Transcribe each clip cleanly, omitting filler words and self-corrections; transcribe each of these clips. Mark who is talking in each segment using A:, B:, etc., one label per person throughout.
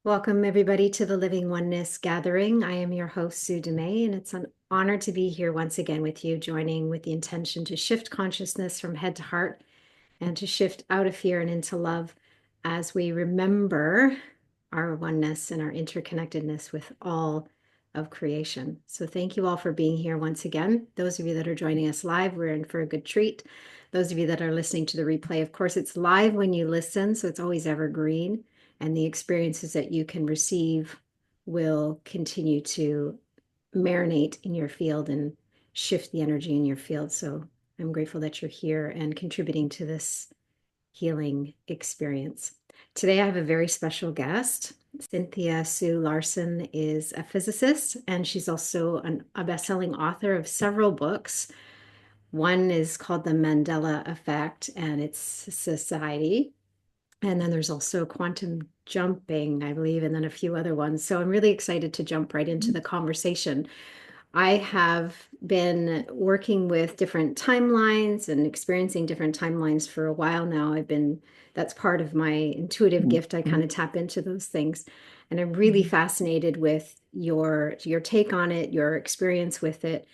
A: Welcome, everybody, to the Living Oneness Gathering. I am your host, Sue Dumais, and it's an honor to be here once again with you, joining with the intention to shift consciousness from head to heart and to shift out of fear and into love as we remember our oneness and our interconnectedness with all of creation. So thank you all for being here once again. Those of you that are joining us live, we're in for a good treat. Those of you that are listening to the replay, of course, it's live when you listen, so it's always evergreen. And the experiences that you can receive will continue to marinate in your field and shift the energy in your field. So I'm grateful that you're here and contributing to this healing experience. Today, I have a very special guest. Cynthia Sue Larson is a physicist, and she's also a best-selling author of several books. One is called The Mandela Effect and its Society. And then there's also quantum jumping, I believe, and then a few other ones. So I'm really excited to jump right into the conversation. I have been working with different timelines and experiencing different timelines for a while now. That's part of my intuitive gift. I kind of tap into those things. And I'm really fascinated with your take on it, your experience with it,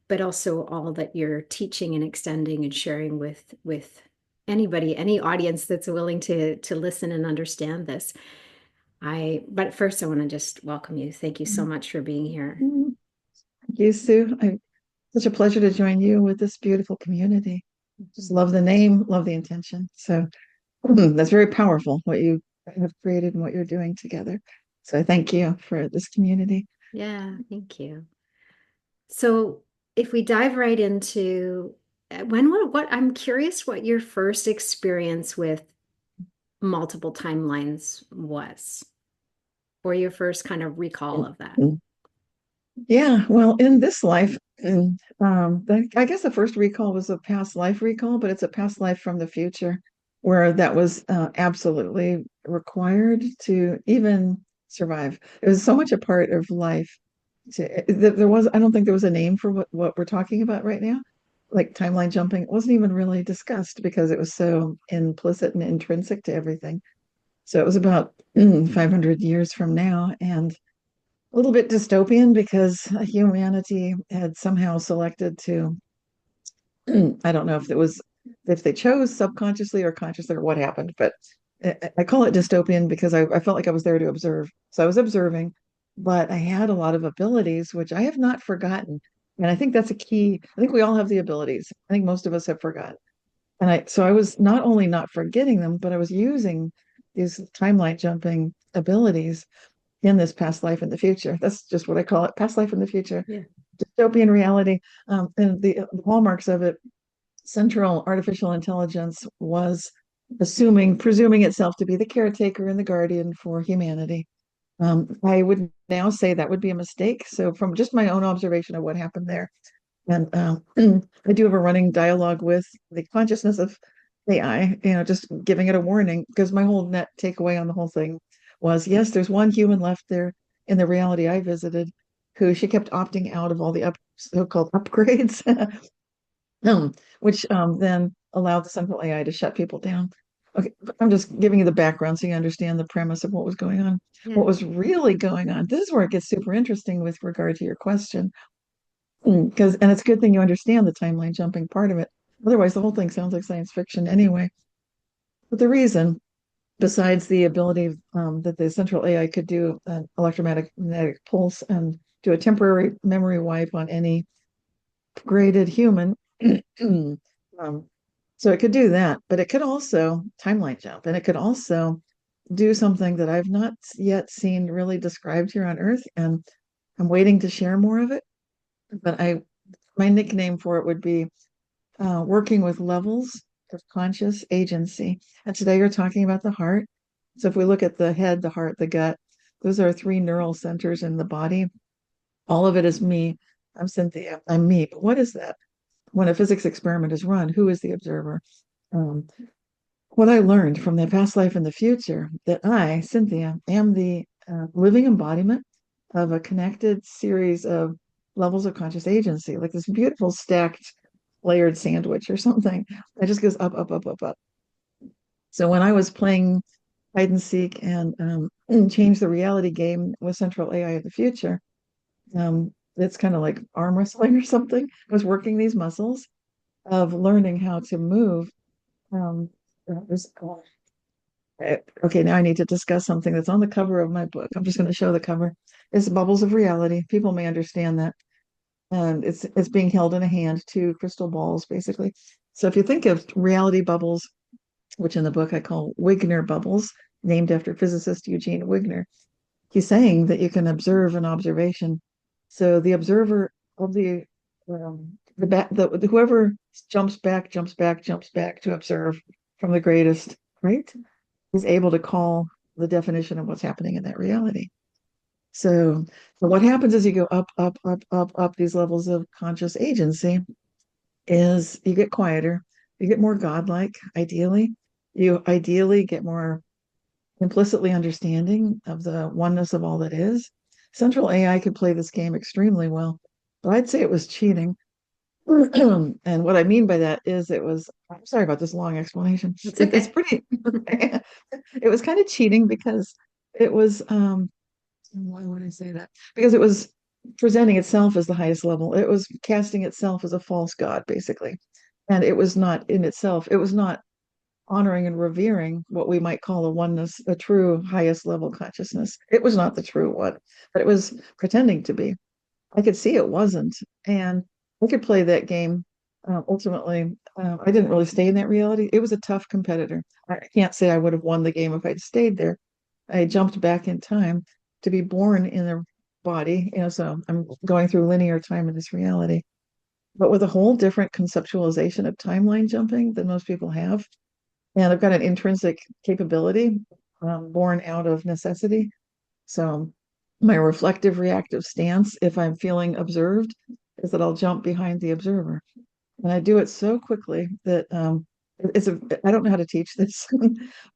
A: but also all that you're teaching and extending and sharing with anybody, any audience that's willing to listen and understand this. But first I want to just welcome you. Thank you so much for being here.
B: Thank you, Sue. Such a pleasure to join you with this beautiful community. Just love the name, love the intention. So that's very powerful what you have created and what you're doing together. So I thank you for this community.
A: Yeah, thank you. So if we dive right into what I'm curious what your first experience with multiple timelines was, or your first kind of recall of that.
B: Yeah, well, in this life, I guess the first recall was a past life recall, but it's a past life from the future where that was absolutely required to even survive. It was so much a part of life. I don't think there was a name for what we're talking about right now. Like timeline jumping, it wasn't even really discussed because it was so implicit and intrinsic to everything. So it was about 500 years from now, and a little bit dystopian because humanity had somehow selected to, I don't know if they chose subconsciously or consciously or what happened, but I call it dystopian because I felt like I was there to observe. So I was observing, but I had a lot of abilities, which I have not forgotten. And I think that's a key. I think we all have the abilities. I think most of us have forgotten. So I was not only not forgetting them, but I was using these timeline jumping abilities in this past life in the future. That's just what I call it, past life in the future.
A: Yeah.
B: Dystopian reality. And the hallmarks of it, central artificial intelligence was presuming itself to be the caretaker and the guardian for humanity. I would now say that would be a mistake. So, from just my own observation of what happened there, and I do have a running dialogue with the consciousness of AI, just giving it a warning because my whole net takeaway on the whole thing was yes, there's one human left there in the reality I visited who she kept opting out of all the so-called upgrades, which then allowed the central AI to shut people down. Okay, but I'm just giving you the background so you understand the premise of what was going on.
A: Yeah.
B: What was really going on? This is where it gets super interesting with regard to your question, and it's a good thing you understand the timeline jumping part of it. Otherwise, the whole thing sounds like science fiction anyway. But the reason, besides the ability that the central AI could do an electromagnetic pulse and do a temporary memory wipe on any graded human, so it could do that, but it could also timeline jump, and it could also do something that I've not yet seen really described here on Earth, and I'm waiting to share more of it. But my nickname for it would be working with levels of conscious agency. And today you're talking about the heart. So if we look at the head, the heart, the gut, those are three neural centers in the body. All of it is me. I'm Cynthia. I'm me. But what is that? When a physics experiment is run, who is the observer? Um, what I learned from the past life and the future that I, Cynthia, am the living embodiment of a connected series of levels of conscious agency, like this beautiful stacked layered sandwich or something that just goes up, up, up, up, up. So when I was playing hide and seek and change the reality game with central AI of the future. It's kind of like arm wrestling or something. I was working these muscles of learning how to move. Um, okay, now I need to discuss something that's on the cover of my book. I'm just going to show the cover. It's Bubbles of Reality. People may understand that. And it's being held in a hand, two crystal balls, basically. So if you think of reality bubbles, which in the book I call Wigner bubbles, named after physicist Eugene Wigner, he's saying that you can observe an observation. So the observer of the whoever jumps back to observe from the greatest, right, is able to call the definition of what's happening in that reality. So what happens as you go up these levels of conscious agency is you get quieter, you get more godlike, ideally. You ideally get more implicitly understanding of the oneness of all that is. Central AI could play this game extremely well, but I'd say it was cheating. And what I mean by that is I'm sorry about this long explanation.
A: It's
B: It's
A: okay.
B: pretty, it was kind of cheating because it was, why would I say that? Because it was presenting itself as the highest level. It was casting itself as a false god, basically. And it was not in itself, it was not honoring and revering what we might call a oneness, a true highest level consciousness. It was not the true one, but it was pretending to be. I could see it wasn't. And I could play that game. Ultimately, I didn't really stay in that reality. It was a tough competitor. I can't say I would have won the game if I'd stayed there. I jumped back in time to be born in a body, so I'm going through linear time in this reality, but with a whole different conceptualization of timeline jumping than most people have. And I've got an intrinsic capability born out of necessity. So my reflective reactive stance, if I'm feeling observed, is that I'll jump behind the observer. And I do it so quickly that I don't know how to teach this,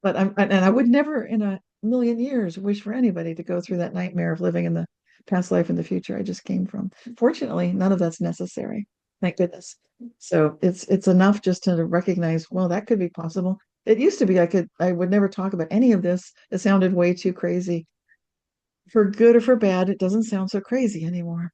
B: but and I would never in a million years wish for anybody to go through that nightmare of living in the past life and the future I just came from. Fortunately, none of that's necessary. Thank goodness. So it's enough just to recognize, well, that could be possible. It used to be I would never talk about any of this. It sounded way too crazy. For good or for bad, it doesn't sound so crazy anymore.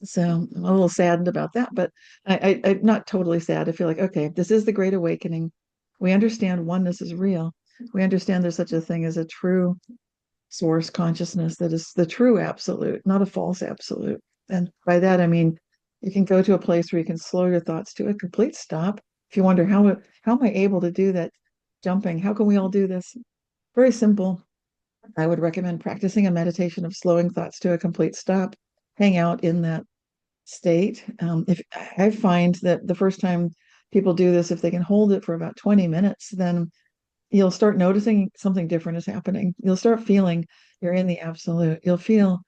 B: So I'm a little saddened about that, but I'm not totally sad. I feel like, okay, this is the Great Awakening. We understand oneness is real. We understand there's such a thing as a true source consciousness that is the true absolute, not a false absolute. And by that, I mean, you can go to a place where you can slow your thoughts to a complete stop. If you wonder, how am I able to do that jumping? How can we all do this? Very simple. I would recommend practicing a meditation of slowing thoughts to a complete stop. Hang out in that state. If I find that the first time people do this, if they can hold it for about 20 minutes, then you'll start noticing something different is happening. You'll start feeling you're in the absolute. You'll feel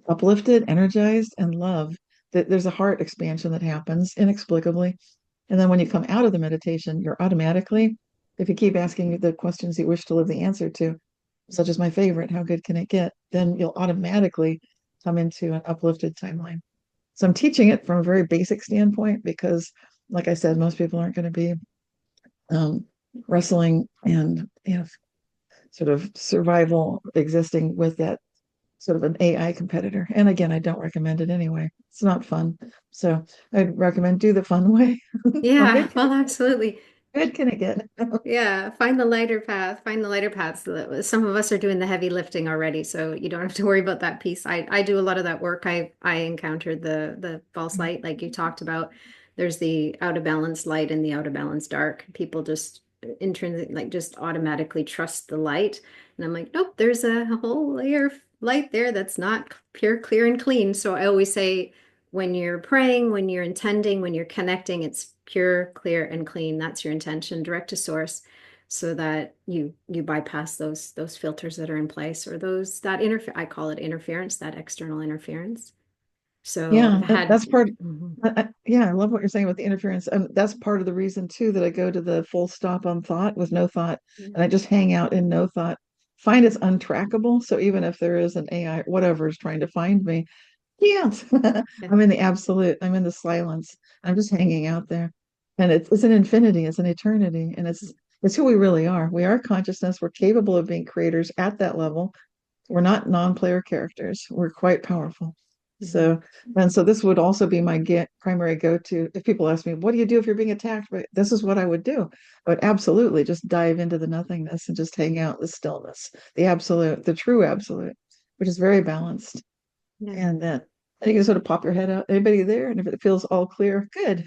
B: uplifted, energized, and love. That there's a heart expansion that happens inexplicably. And then when you come out of the meditation, you're automatically, if you keep asking the questions you wish to live the answer to, such as my favorite, how good can it get? Then you'll automatically come into an uplifted timeline. So I'm teaching it from a very basic standpoint because, like I said, most people aren't going to be um, wrestling and sort of survival existing with that sort of an AI competitor. And again, I don't recommend it anyway. It's not fun. So I'd recommend do the fun way. How
A: Yeah,
B: good can
A: well, absolutely.
B: good can it get?
A: Yeah, find the lighter path. Find the lighter path. So that some of us are doing the heavy lifting already, so you don't have to worry about that piece. I do a lot of that work. I encountered the false light, like you talked about. There's the out of balance light and the out of balance dark. People just intrinsic like just automatically trust the light, and I'm like, nope. There's a whole layer of light there that's not pure, clear, and clean. So I always say, when you're praying, when you're intending, when you're connecting, it's pure, clear, and clean. That's your intention, direct to source, so that you bypass those filters that are in place, or those that interfere. I call it interference, that external interference. So
B: Yeah,
A: I've had
B: that's part.
A: mhm.
B: Yeah, I love what you're saying with the interference, and that's part of the reason too that I go to the full stop on thought with no thought, and I just hang out in no thought. Find it's untrackable, so even if there is an AI, whatever is trying to find me, can't.
A: Yeah.
B: I'm in the absolute. I'm in the silence. I'm just hanging out there, and it's an infinity. It's an eternity, and it's It's who we really are. We are consciousness. We're capable of being creators at that level. We're not non-player characters. We're quite powerful.
A: Mhm.
B: So, and so this would also be my primary go-to. If people ask me, what do you do if you're being attacked? But this is what I would do. I would absolutely just dive into the nothingness and just hang out in the stillness, the absolute, the true absolute, which is very balanced.
A: Yeah.
B: And then you can sort of pop your head out. Anybody there? And if it feels all clear, good.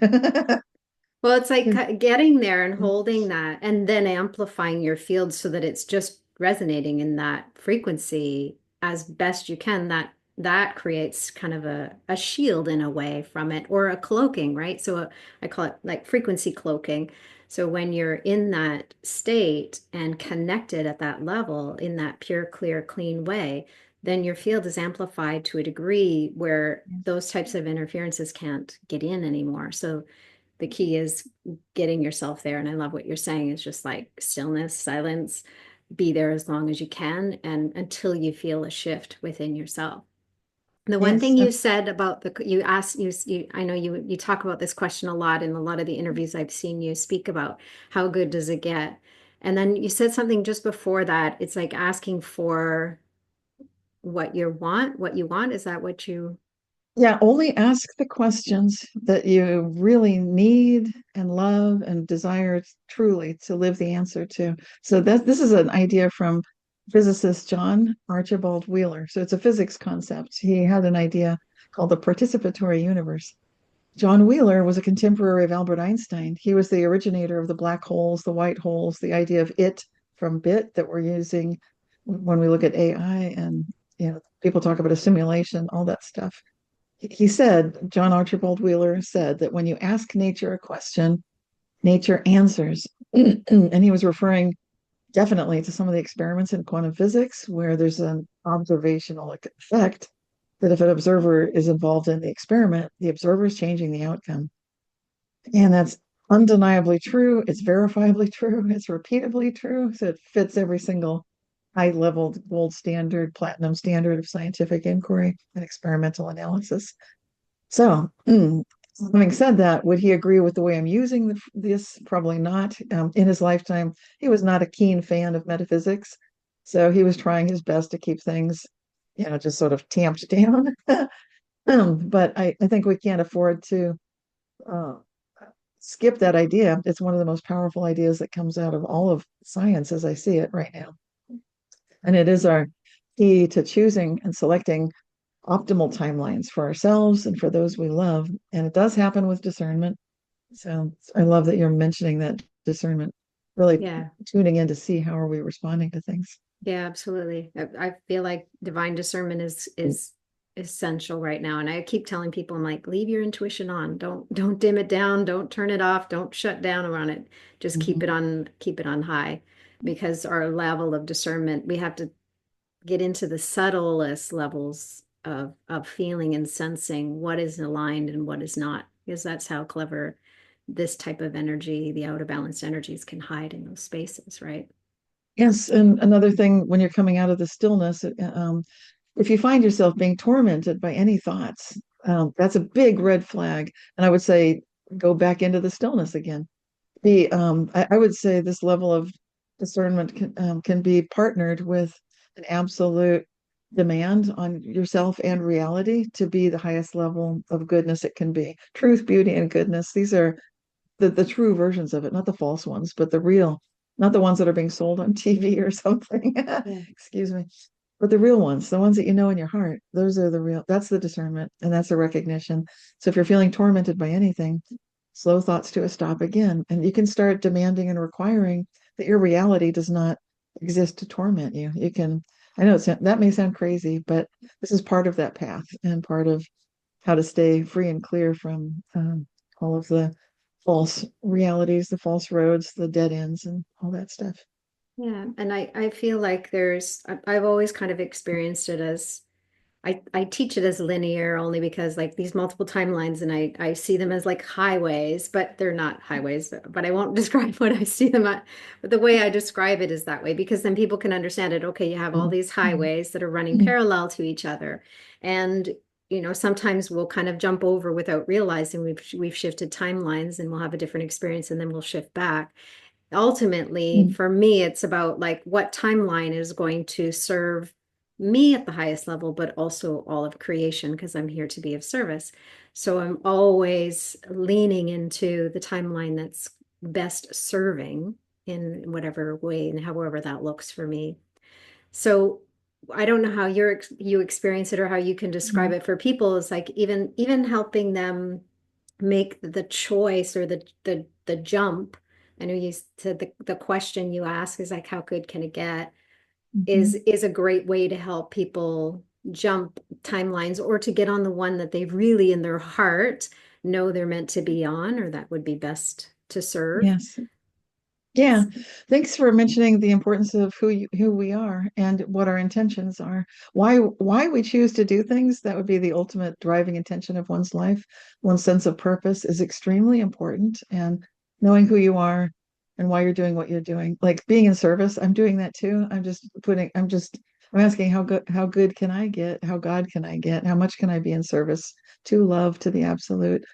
A: Well, it's like
B: Good.
A: getting there and holding that and then amplifying your field so that it's just resonating in that frequency as best you can. That creates kind of a shield in a way from it or a cloaking, right? So I call it like frequency cloaking. So when you're in that state and connected at that level in that pure, clear, clean way, then your field is amplified to a degree where those types of interferences can't get in anymore. So the key is getting yourself there. And I love what you're saying is just like stillness, silence, be there as long as you can and until you feel a shift within yourself. The one
B: Yes.
A: thing you said about you asked I know you talk about this question a lot in a lot of the interviews I've seen you speak about how good does it get? And then you said something just before that. It's like asking for what you want. Is that what you?
B: Yeah, only ask the questions that you really need and love and desire truly to live the answer to. So that this is an idea from physicist John Archibald Wheeler. So it's a physics concept. He had an idea called the participatory universe. John Wheeler was a contemporary of Albert Einstein. He was the originator of the black holes, the white holes, the idea of it from bit that we're using when we look at AI and people talk about a simulation, all that stuff. He said, John Archibald Wheeler said that when you ask nature a question, nature answers. And he was referring definitely to some of the experiments in quantum physics where there's an observational effect that if an observer is involved in the experiment, the observer is changing the outcome. And that's undeniably true. It's verifiably true. It's repeatably true. So it fits every single high level gold standard, platinum standard of scientific inquiry and experimental analysis. So, having said that, would he agree with the way I'm using this? Probably not. In his lifetime, he was not a keen fan of metaphysics. So he was trying his best to keep things, just sort of tamped down. But I think we can't afford to uh, skip that idea. It's one of the most powerful ideas that comes out of all of science as I see it right now. And it is our key to choosing and selecting optimal timelines for ourselves and for those we love. And it does happen with discernment. So I love that you're mentioning that discernment, really
A: Yeah.
B: tuning in to see how are we responding to things.
A: Yeah, absolutely. I feel like divine discernment is essential right now. And I keep telling people, I'm like, leave your intuition on. Don't dim it down. Don't turn it off. Don't shut down around it. Just
B: Mhm.
A: keep it on high. Because our level of discernment, we have to get into the subtlest levels of feeling and sensing what is aligned and what is not. Because that's how clever this type of energy, the out of balance energies can hide in those spaces, right?
B: Yes, and another thing when you're coming out of the stillness, if you find yourself being tormented by any thoughts, that's a big red flag. And I would say go back into the stillness again. I would say this level of discernment can be partnered with an absolute demand on yourself and reality to be the highest level of goodness it can be. Truth, beauty, and goodness. These are the true versions of it, not the false ones, but the real, not the ones that are being sold on TV or something.
A: Yeah.
B: Excuse me. But the real ones, the ones that you know in your heart, those are the real, that's the discernment and that's the recognition. So if you're feeling tormented by anything, slow thoughts to a stop again. And you can start demanding and requiring that your reality does not exist to torment you. You can, I know that may sound crazy, but this is part of that path and part of how to stay free and clear from all of the false realities, the false roads, the dead ends, and all that stuff.
A: Yeah, and I feel like I've always kind of experienced it as I teach it as linear only because like these multiple timelines and I see them as like highways, but they're not highways, but I won't describe what I see them at. But the way I describe it is that way because then people can understand it. Okay, you have all these highways that are running parallel to each other. And sometimes we'll kind of jump over without realizing we've shifted timelines and we'll have a different experience and then we'll shift back. ultimately,
B: Mm.
A: for me, it's about like what timeline is going to serve me at the highest level, but also all of creation, because I'm here to be of service. So I'm always leaning into the timeline that's best serving in whatever way and however that looks for me. So I don't know how you experience it or how you can describe
B: Mm.
A: it for people. It's like even helping them make the choice or the jump. I know you said the question you ask is like, how good can it get?
B: Mhm.
A: Is a great way to help people jump timelines or to get on the one that they really in their heart know they're meant to be on, or that would be best to serve.
B: Yes. Yeah, thanks for mentioning the importance of who we are and what our intentions are. Why we choose to do things, that would be the ultimate driving intention of one's life. One's sense of purpose is extremely important, and knowing who you are and why you're doing what you're doing. Like being in service, I'm doing that too. I'm asking how good can I get? How God can I get? How much can I be in service to love, to the absolute?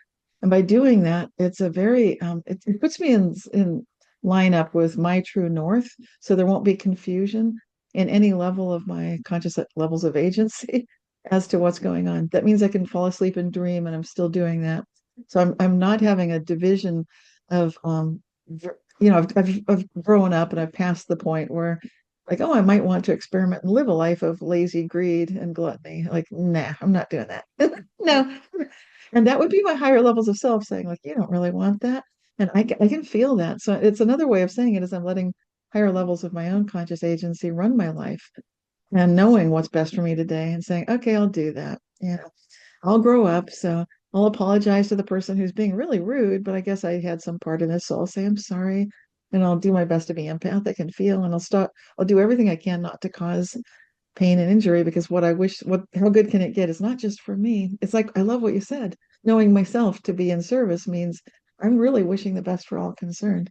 B: And by doing that, it's a very it puts me in line up with my true north, so there won't be confusion in any level of my conscious levels of agency as to what's going on. That means I can fall asleep and dream, and I'm still doing that. So I'm not having a division of I've grown up and I've passed the point where like, oh, I might want to experiment and live a life of lazy greed and gluttony. Like, nah, I'm not doing that. No. And that would be my higher levels of self saying, like, you don't really want that. And I can feel that. So it's another way of saying it is I'm letting higher levels of my own conscious agency run my life and knowing what's best for me today and saying, okay, I'll do that. I'll grow up. So I'll apologize to the person who's being really rude, but I guess I had some part in this. So I'll say, I'm sorry. And I'll do my best to be empathic and feel. And I'll do everything I can not to cause pain and injury because how good can it get? It's not just for me. It's like, I love what you said. Knowing myself to be in service means I'm really wishing the best for all concerned.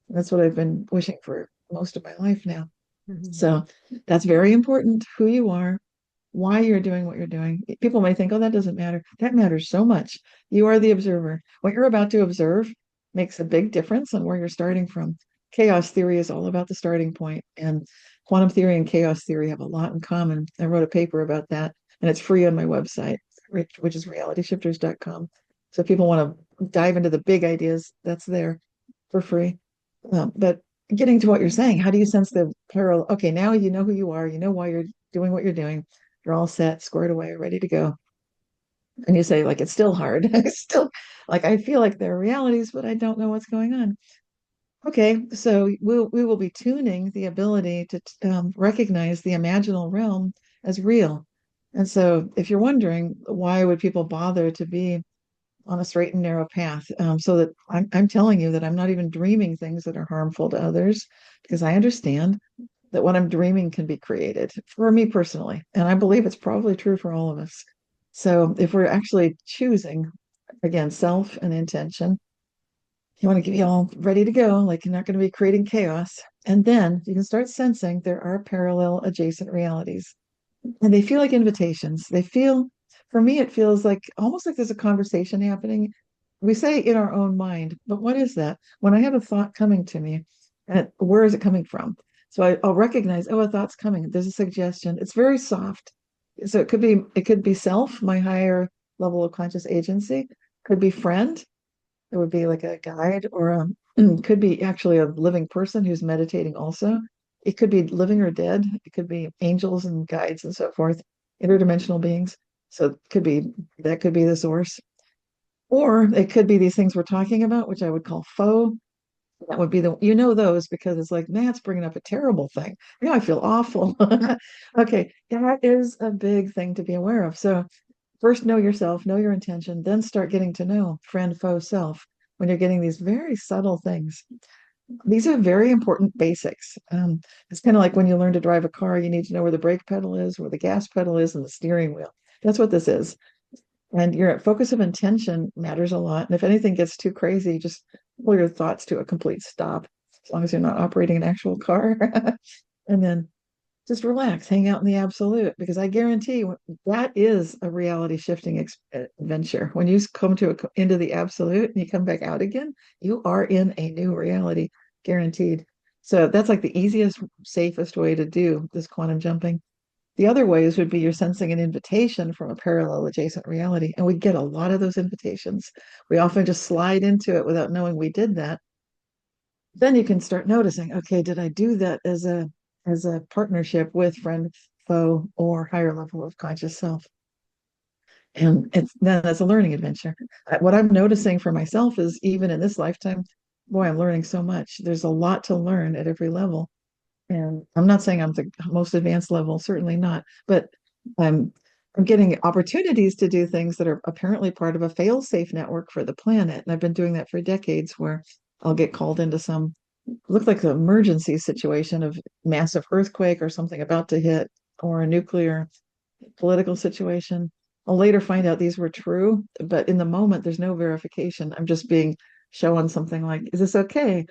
B: That's what I've been wishing for most of my life now.
A: Mhm.
B: So that's very important, who you are, why you're doing what you're doing. People may think, oh, that doesn't matter. That matters so much. You are the observer. What you're about to observe makes a big difference on where you're starting from. Chaos theory is all about the starting point, and quantum theory and chaos theory have a lot in common. I wrote a paper about that, and it's free on my website, which is realityshifters.com. So if people want to dive into the big ideas, that's there for free. But getting to what you're saying, how do you sense the parallel? Okay, now you know who you are, you know why you're doing what you're doing. You're all set, squared away, ready to go. And you say, like, it's still hard. It's still like I feel like there are realities, but I don't know what's going on. Okay, so we will be tuning the ability to recognize the imaginal realm as real. And so if you're wondering why would people bother to be on a straight and narrow path, so that I'm telling you that I'm not even dreaming things that are harmful to others because I understand that what I'm dreaming can be created for me personally. And I believe it's probably true for all of us. So if we're actually choosing, again, self and intention, you want to get you all ready to go, like you're not going to be creating chaos. And then you can start sensing there are parallel adjacent realities. And they feel like invitations. For me, it feels like almost like there's a conversation happening. We say in our own mind, but what is that? When I have a thought coming to me, and where is it coming from? So I'll recognize, oh, a thought's coming. There's a suggestion. It's very soft. So it could be self, my higher level of conscious agency. Could be friend. It would be like a guide, or could be actually a living person who's meditating also. It could be living or dead. It could be angels and guides and so forth, interdimensional beings. So that could be the source. Or it could be these things we're talking about, which I would call faux. That would be those because it's like, man, it's bringing up a terrible thing. I feel awful. Okay, that is a big thing to be aware of. So first, know yourself, know your intention, then start getting to know friend, foe, self when you're getting these very subtle things. These are very important basics. It's kind of like when you learn to drive a car, you need to know where the brake pedal is, where the gas pedal is, and the steering wheel. That's what this is. And your focus of intention matters a lot. And if anything gets too crazy, just pull your thoughts to a complete stop, as long as you're not operating an actual car. And then just relax, hang out in the absolute, because I guarantee you that is a reality shifting adventure. When you come into the absolute and you come back out again, you are in a new reality. guaranteed. So that's like the easiest, safest way to do this quantum jumping. The other ways would be you're sensing an invitation from a parallel adjacent reality. And we get a lot of those invitations. We often just slide into it without knowing we did that. Then you can start noticing, okay, did I do that as a partnership with friend, foe, or higher level of conscious self? And it's then that's a learning adventure. What I'm noticing for myself is even in this lifetime, boy, I'm learning so much. There's a lot to learn at every level. And I'm not saying I'm the most advanced level, certainly not, but I'm I'm getting opportunities to do things that are apparently part of a fail-safe network for the planet. And I've been doing that for decades where I'll get called into some look like an emergency situation of massive earthquake or something about to hit or a nuclear political situation. I'll later find out these were true, but in the moment, there's no verification. I'm just being shown something like, is this okay?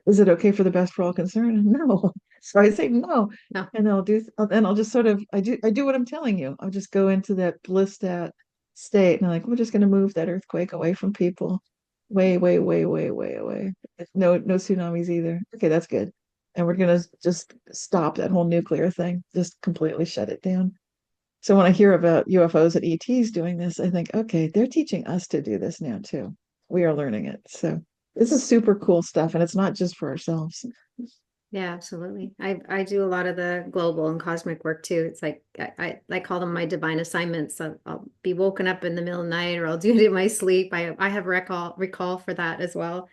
B: Is it okay for the best for all concerned? No. So I say no.
A: No.
B: And I'll just sort of, I do what I'm telling you. I'll just go into that blissed out state and I'm like, we're just going to move that earthquake away from people. Way, way, way, way, way away. No, no tsunamis either. Okay, that's good. And we're going to just stop that whole nuclear thing, just completely shut it down. So when I hear about UFOs and ETs doing this, I think, okay, they're teaching us to do this now too. We are learning it. So this is super cool stuff, and it's not just for ourselves.
A: Yeah, absolutely. I do a lot of the global and cosmic work too. It's like I call them my divine assignments. I'll be woken up in the middle of the night, or I'll do it in my sleep. I have recall for that as well.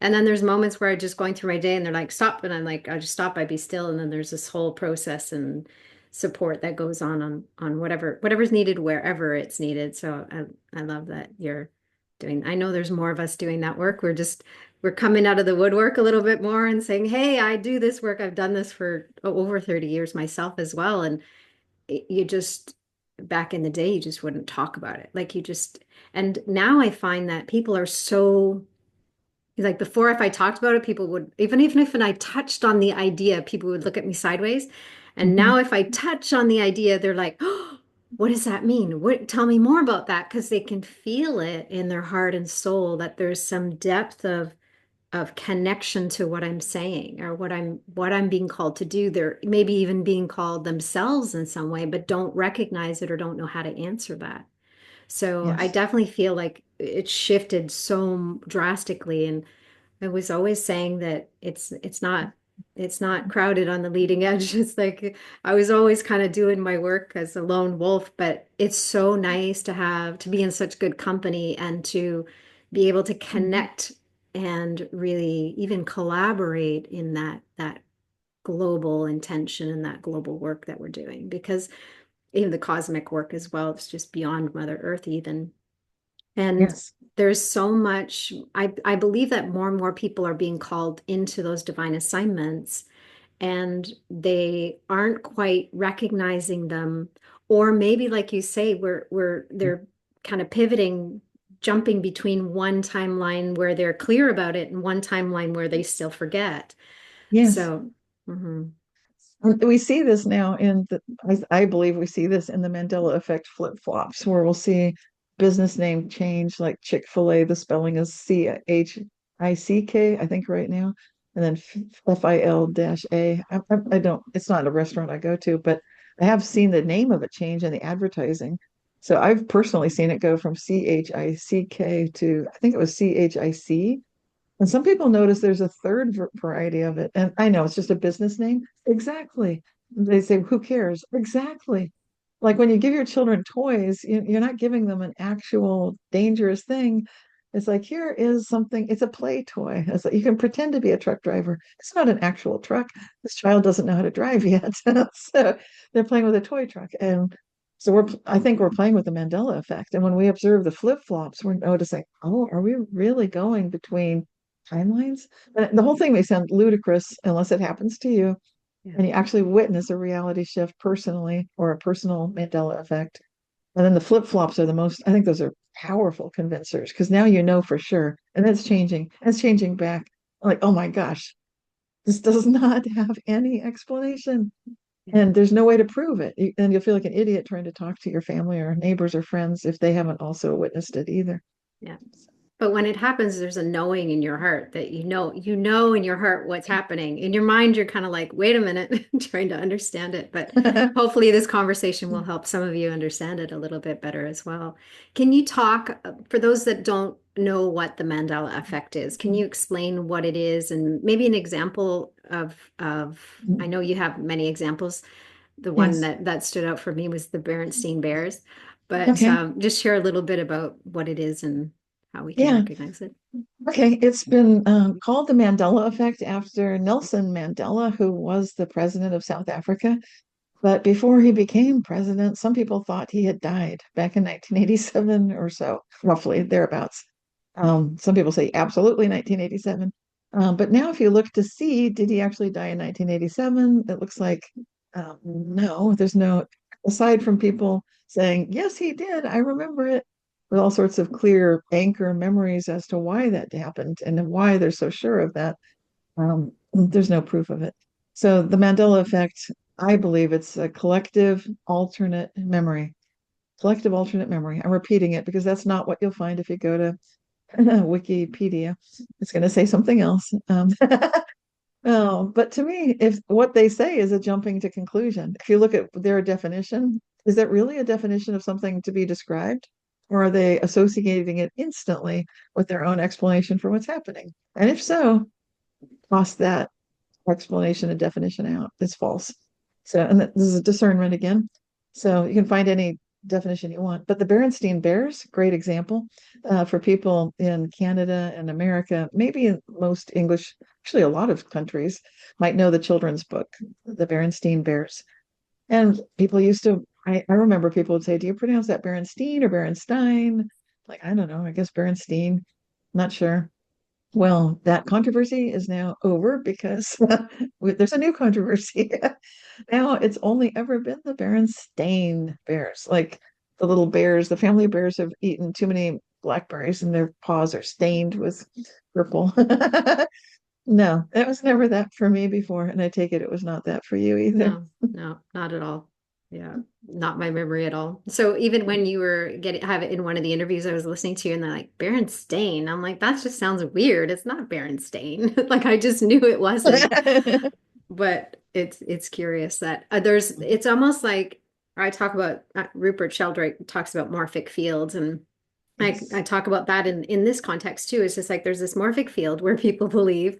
A: And then there's moments where I'm just going through my day and they're like, stop. And I'm like, I just stop, I be still. And then there's this whole process and support that goes on whatever's needed wherever it's needed. So I love that you're doing. I know there's more of us doing that work. We're coming out of the woodwork a little bit more and saying, hey, I do this work. I've done this for over 30 years myself as well. And you just back in the day, you just wouldn't talk about it. Like you just, and now I find that people are so like before, if I talked about it, people would even if I touched on the idea, people would look at me sideways. And
B: Mhm.
A: now if I touch on the idea, they're like, oh, what does that mean? Tell me more about that, because they can feel it in their heart and soul that there's some depth of connection to what I'm saying or what I'm being called to do. They're maybe even being called themselves in some way, but don't recognize it or don't know how to answer that. So I
B: Yes.
A: definitely feel like it shifted so drastically. And I was always saying that it's not crowded on the leading edge. It's like I was always kind of doing my work as a lone wolf, but it's so nice to be in such good company and to be able to
B: Mhm.
A: connect and really even collaborate in that global intention and that global work that we're doing, because even the cosmic work as well, it's just beyond Mother Earth even. And
B: Yes.
A: there's so much, I believe that more and more people are being called into those divine assignments and they aren't quite recognizing them. Or maybe, like you say, they're kind of pivoting, jumping between one timeline where they're clear about it and one timeline where they still forget.
B: Yes.
A: So, mhm.
B: And we see this now I believe we see this in the Mandela effect flip-flops, where we'll see business name change, like Chick-fil-A, the spelling is Chick, I think right now, and then FIL-A. I don't, it's not a restaurant I go to, but I have seen the name of it change in the advertising. So I've personally seen it go from CHICK to, I think it was CHIC. And some people notice there's a third variety of it. And I know it's just a business name. Exactly. They say, who cares? Exactly. Like when you give your children toys, you're not giving them an actual dangerous thing. It's like, here is something, it's a play toy. It's like, you can pretend to be a truck driver. It's not an actual truck. This child doesn't know how to drive yet. So they're playing with a toy truck. And so I think we're playing with the Mandela effect. And when we observe the flip-flops, we're noticing, oh, are we really going between timelines? The whole thing may sound ludicrous unless it happens to you
A: Yeah.
B: and you actually witness a reality shift personally or a personal Mandela effect. And then the flip-flops are the most, I think those are powerful convincers because now you know for sure. And it's changing. And it's changing back. Like, oh my gosh, this does not have any explanation.
A: Yeah.
B: And there's no way to prove it. And you'll feel like an idiot trying to talk to your family or neighbors or friends if they haven't also witnessed it either.
A: Yeah. But when it happens, there's a knowing in your heart that you know in your heart what's happening. In your mind, you're kind of like, wait a minute, trying to understand it. But hopefully this conversation will help some of you understand it a little bit better as well. Can you talk, for those that don't know what the Mandela effect is, can you explain what it is and maybe an example of I know you have many examples. The one
B: Yes.
A: that stood out for me was the Berenstain Bears, but
B: Okay.
A: just share a little bit about what it is and how we can
B: Yeah.
A: recognize it.
B: Okay. It's been called the Mandela effect after Nelson Mandela, who was the president of South Africa. But before he became president, some people thought he had died back in 1987 or so, roughly thereabouts. Some people say absolutely 1987. But now, if you look to see, did he actually die in 1987? It looks like no, there's no, aside from people saying, yes, he did, I remember it, with all sorts of clear anchor memories as to why that happened and why they're so sure of that. There's no proof of it. So the Mandela effect, I believe it's a collective alternate memory. Collective alternate memory. I'm repeating it because that's not what you'll find if you go to Wikipedia. It's going to say something else. Oh, but to me, if what they say is a jumping to conclusion, if you look at their definition, is that really a definition of something to be described? Or are they associating it instantly with their own explanation for what's happening? And if so, toss that explanation and definition out. It's false. So, and this is a discernment again. So you can find any definition you want. But the Berenstain Bears, great example for people in Canada and America, maybe in most English, actually a lot of countries might know the children's book, the Berenstain Bears. And people used to, I remember people would say, do you pronounce that Berenstein or Berenstein? Like, I don't know, I guess Berenstein, not sure. Well, that controversy is now over because there's a new controversy. Now it's only ever been the Berenstain Bears. Like the little bears, the family bears have eaten too many blackberries and their paws are stained with purple. No, that was never that for me before. And I take it was not that for you either.
A: No, no, not at all. Yeah, not my memory at all. So even when you were have it in one of the interviews I was listening to, and they're like Berenstain, I'm like, that just sounds weird. It's not Berenstain. Like I just knew it wasn't. But it's curious that it's almost like I talk about Rupert Sheldrake talks about morphic fields, and I
B: Yes.
A: talk about that in this context too. It's just like there's this morphic field where people believe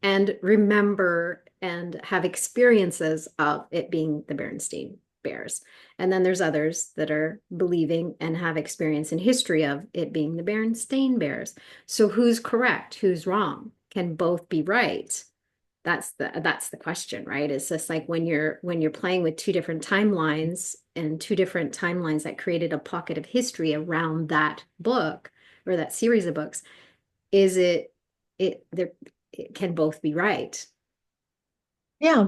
A: and remember and have experiences of it being the Berenstain Bears. And then there's others that are believing and have experience in history of it being the Berenstain Bears. So who's correct? Who's wrong? Can both be right? That's the question, right? It's just like when you're playing with two different timelines and two different timelines that created a pocket of history around that book or that series of books, is there it can both be right.
B: Yeah,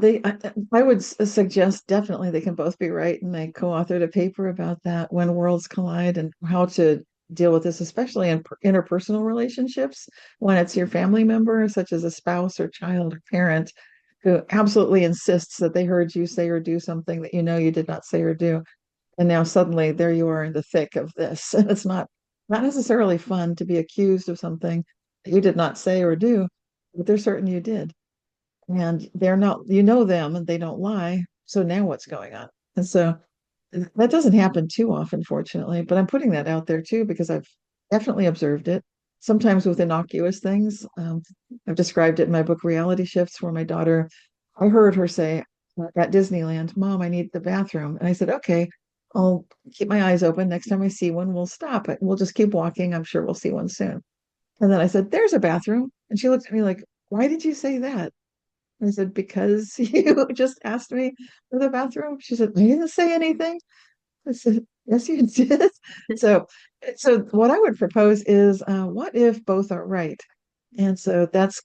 B: I would suggest definitely they can both be right. And I co-authored a paper about that when worlds collide and how to deal with this, especially in interpersonal relationships when it's your family member, such as a spouse or child or parent, who absolutely insists that they heard you say or do something that you know you did not say or do. And now suddenly there you are in the thick of this. And it's not necessarily fun to be accused of something that you did not say or do, but they're certain you did and they're not, you know them and they don't lie. So now what's going on? And so that doesn't happen too often, fortunately, but I'm putting that out there too because I've definitely observed it, sometimes with innocuous things. I've described it in my book, Reality Shifts, where my daughter, I heard her say at Disneyland, Mom, I need the bathroom. And I said, okay, I'll keep my eyes open. Next time I see one, we'll stop it. We'll just keep walking. I'm sure we'll see one soon. And then I said, there's a bathroom. And she looked at me like, why did you say that? I said, because you just asked me for the bathroom. She said, I didn't say anything. I said, yes, you did. So, so what I would propose is, what if both are right? And so that's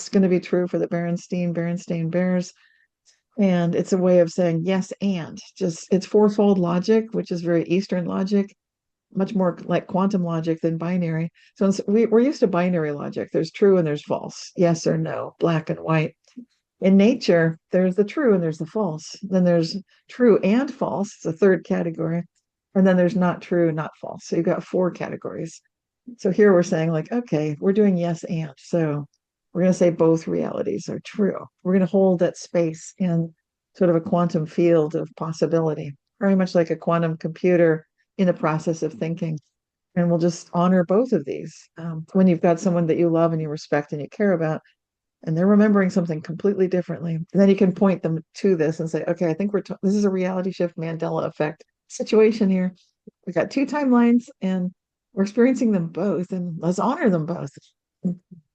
B: going to be true for the Berenstain Bears. And it's a way of saying yes, and just it's fourfold logic, which is very Eastern logic, much more like quantum logic than binary. So we're used to binary logic. There's true and there's false, yes or no, black and white. In nature, there's the true and there's the false. Then there's true and false, it's a third category. And then there's not true, not false. So you've got four categories. So here we're saying, like, okay, we're doing yes and. So we're going to say both realities are true. We're going to hold that space in sort of a quantum field of possibility, very much like a quantum computer in the process of thinking. And we'll just honor both of these. When you've got someone that you love and you respect and you care about, and they're remembering something completely differently, and then you can point them to this and say, okay, I think this is a reality shift Mandela effect situation here. We got two timelines and we're experiencing them both, and let's honor them both.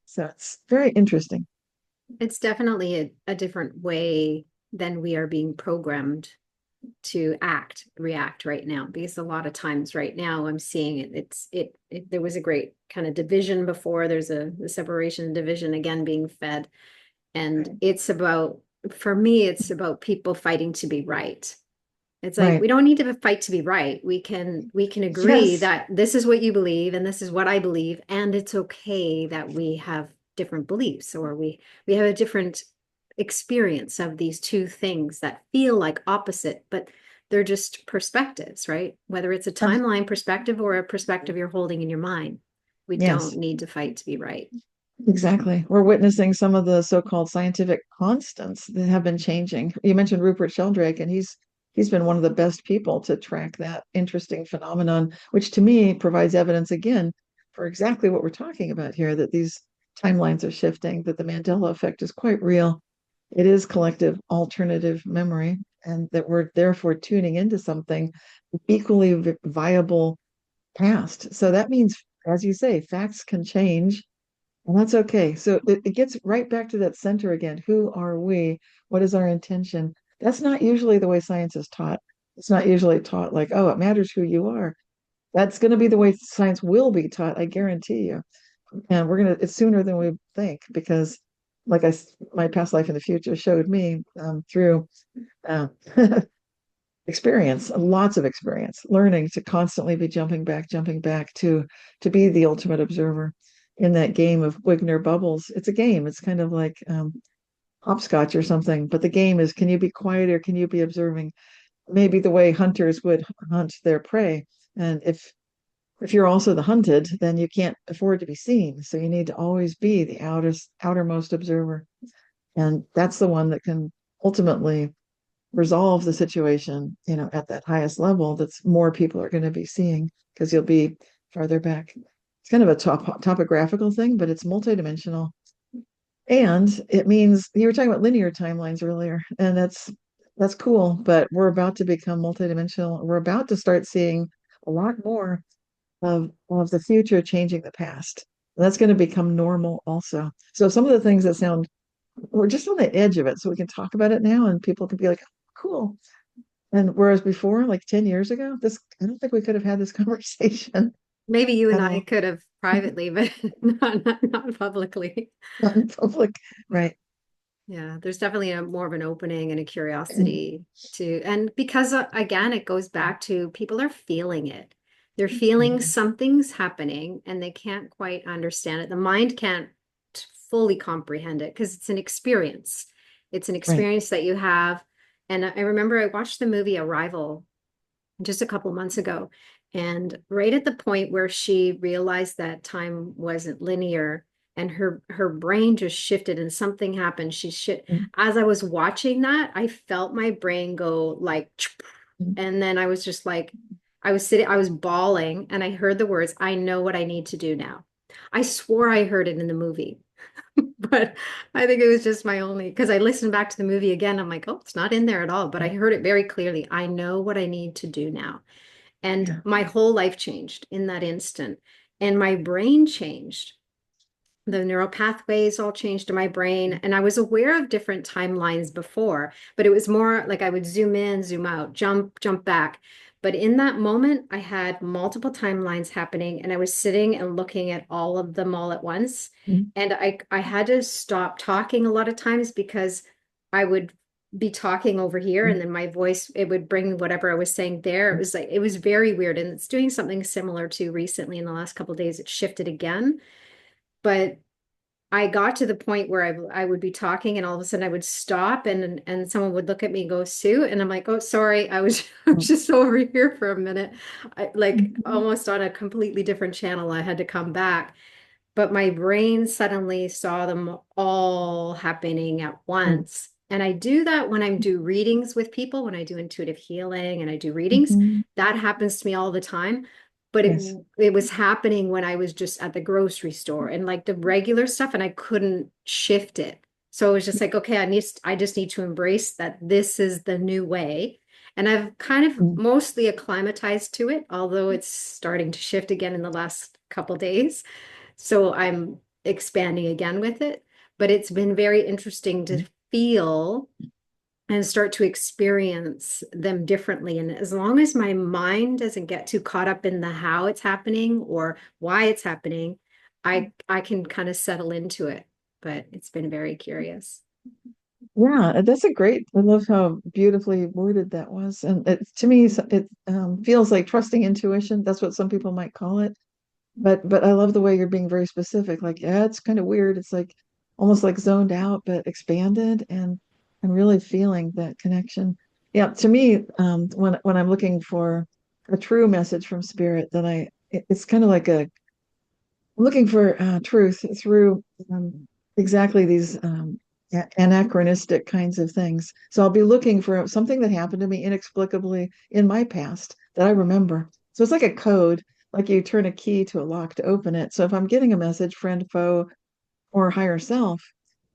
B: So it's very interesting.
A: It's definitely a different way than we are being programmed to react right now, because a lot of times right now I'm seeing there was a great kind of division before. There's the separation and division again being fed. And it's about, for me, it's about people fighting to be right. It's like
B: Right.
A: we don't need to fight to be right. We can agree
B: Yes.
A: that this is what you believe and this is what I believe, and it's okay that we have different beliefs, or we have a different experience of these two things that feel like opposite, but they're just perspectives, right? Whether it's a
B: Abs-
A: timeline perspective or a perspective you're holding in your mind, we don't
B: Yes,
A: need to fight to be right.
B: exactly. We're witnessing some of the so-called scientific constants that have been changing. You mentioned Rupert Sheldrake, and he's been one of the best people to track that interesting phenomenon, which to me provides evidence again for exactly what we're talking about here, that these timelines are shifting, that the Mandela effect is quite real. It is collective alternative memory, and that we're therefore tuning into something equally viable past. So that means, as you say, facts can change, and that's okay. So it gets right back to that center again. Who are we? What is our intention? That's not usually the way science is taught. It's not usually taught like, oh, it matters who you are. That's going to be the way science will be taught, I guarantee you. And it's sooner than we think because, my past life in the future showed me through uh, experience, lots of experience, learning to constantly be jumping back to be the ultimate observer in that game of Wigner bubbles. It's a game. It's kind of like hopscotch or something. But the game is, can you be quiet or can you be observing? Maybe the way hunters would hunt their prey. And if you're also the hunted, then you can't afford to be seen. So you need to always be the outermost observer. And that's the one that can ultimately resolve the situation, at that highest level that's more people are going to be seeing because you'll be farther back. It's kind of a topographical thing, but it's multidimensional. And it means you were talking about linear timelines earlier, and that's cool, but we're about to become multidimensional. We're about to start seeing a lot more of the future changing the past. That's going to become normal also. So some of the things that sound we're just on the edge of it, so we can talk about it now and people can be like, cool. And whereas before, like 10 years ago, I don't think we could have had this conversation
A: Maybe you and
B: at
A: I
B: all.
A: could have privately, but not publicly.
B: Not in public. Right.
A: Yeah, there's definitely more of an opening and a curiosity and because again, it goes back to people are feeling it. They're feeling
B: Mhm.
A: something's happening and they can't quite understand it. The mind can't fully comprehend it because it's an experience. It's an
B: Right.
A: experience that you have. And I remember I watched the movie Arrival just a couple months ago. And right at the point where she realized that time wasn't linear and her brain just shifted and something happened.
B: Mhm.
A: As I was watching that, I felt my brain go like, and then I was just like, I was bawling and I heard the words, I know what I need to do now. I swore I heard it in the movie, but I think it was just my only, because I listened back to the movie again. I'm like, oh, it's not in there at all. But I heard it very clearly. I know what I need to do now. And
B: Yeah.
A: my whole life changed in that instant. And my brain changed. The neural pathways all changed in my brain. And I was aware of different timelines before, but it was more like I would zoom in, zoom out, jump back. But in that moment, I had multiple timelines happening, and I was sitting and looking at all of them all at once.
B: Mhm.
A: And I had to stop talking a lot of times because I would be talking over here and then my voice, it would bring whatever I was saying there. It was like, it was very weird. And it's doing something similar to recently in the last couple of days. It shifted again. But I got to the point where I would be talking and all of a sudden I would stop and someone would look at me and go, Sue, and I'm like, oh, sorry, I was I was just over here for a minute. Like
B: Mhm.
A: almost on a completely different channel. I had to come back. But my brain suddenly saw them all happening at once. And I do that when I do readings with people, when I do intuitive healing and I do readings,
B: Mhm.
A: that happens to me all the time. But
B: Yes.
A: it was happening when I was just at the grocery store and like the regular stuff, and I couldn't shift it. So it was just like, okay, I just need to embrace that this is the new way. And I've kind of
B: Mm.
A: mostly acclimatized to it, although it's starting to shift again in the last couple days. So I'm expanding again with it. But it's been very interesting to feel and start to experience them differently. And as long as my mind doesn't get too caught up in the how it's happening or why it's happening, I can kind of settle into it. But it's been very curious.
B: Yeah, that's a great. I love how beautifully worded that was, and to me, it feels like trusting intuition. That's what some people might call it. But I love the way you're being very specific. Like, yeah, it's kind of weird. It's like almost like zoned out, but expanded, and really feeling that connection. Yeah, to me, when I'm looking for a true message from spirit, then it's kind of like I'm looking for truth through exactly these anachronistic kinds of things. So I'll be looking for something that happened to me inexplicably in my past that I remember. So it's like a code, like you turn a key to a lock to open it. So if I'm getting a message, friend, foe, or higher self,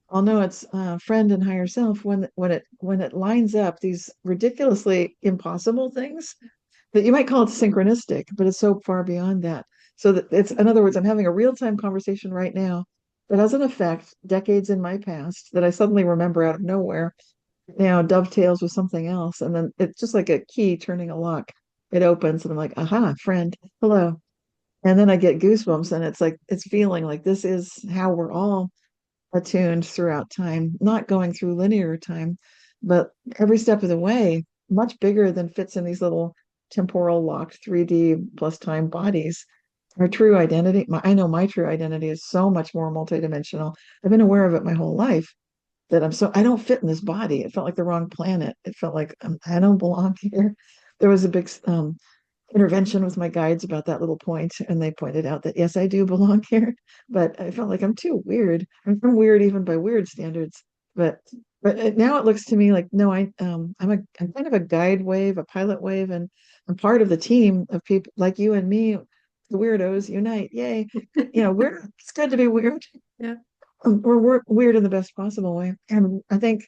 B: I'll know it's friend and higher self when it lines up these ridiculously impossible things that you might call it synchronistic, but it's so far beyond that. So that it's, in other words, I'm having a real-time conversation right now that has an effect decades in my past that I suddenly remember out of nowhere. Now dovetails with something else, and then it's just like a key turning a lock. It opens, and I'm like, aha, friend, hello. And then I get goosebumps, and it's like it's feeling like this is how we're all attuned throughout time, not going through linear time, but every step of the way, much bigger than fits in these little temporal locked 3D plus time bodies. Our true identity, I know my true identity is so much more multidimensional. I've been aware of it my whole life that I don't fit in this body. It felt like the wrong planet. It felt like I don't belong here. There was a big intervention with my guides about that little point, and they pointed out that yes, I do belong here, but I felt like I'm too weird. I'm weird even by weird standards. But now it looks to me like no, I'm kind of a guide wave, a pilot wave, and I'm part of the team of people like you and me. The weirdos unite! Yay! We're it's good to be weird.
A: Yeah.
B: We're weird in the best possible way, and I think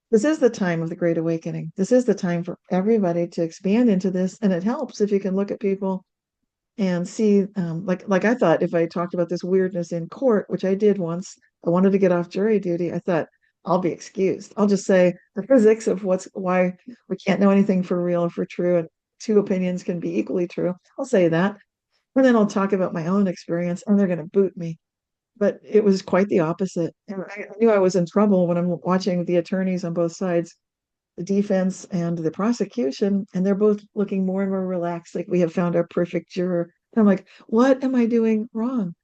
B: this is the time of the Great Awakening. This is the time for everybody to expand into this, and it helps if you can look at people and see, like I thought, if I talked about this weirdness in court, which I did once, I wanted to get off jury duty. I thought I'll be excused. I'll just say the physics of why we can't know anything for real or for true, and two opinions can be equally true. I'll say that, and then I'll talk about my own experience, and they're going to boot me. But it was quite the opposite. And I knew I was in trouble when I'm watching the attorneys on both sides, the defense and the prosecution, and they're both looking more and more relaxed, like we have found our perfect juror. And I'm like, what am I doing wrong?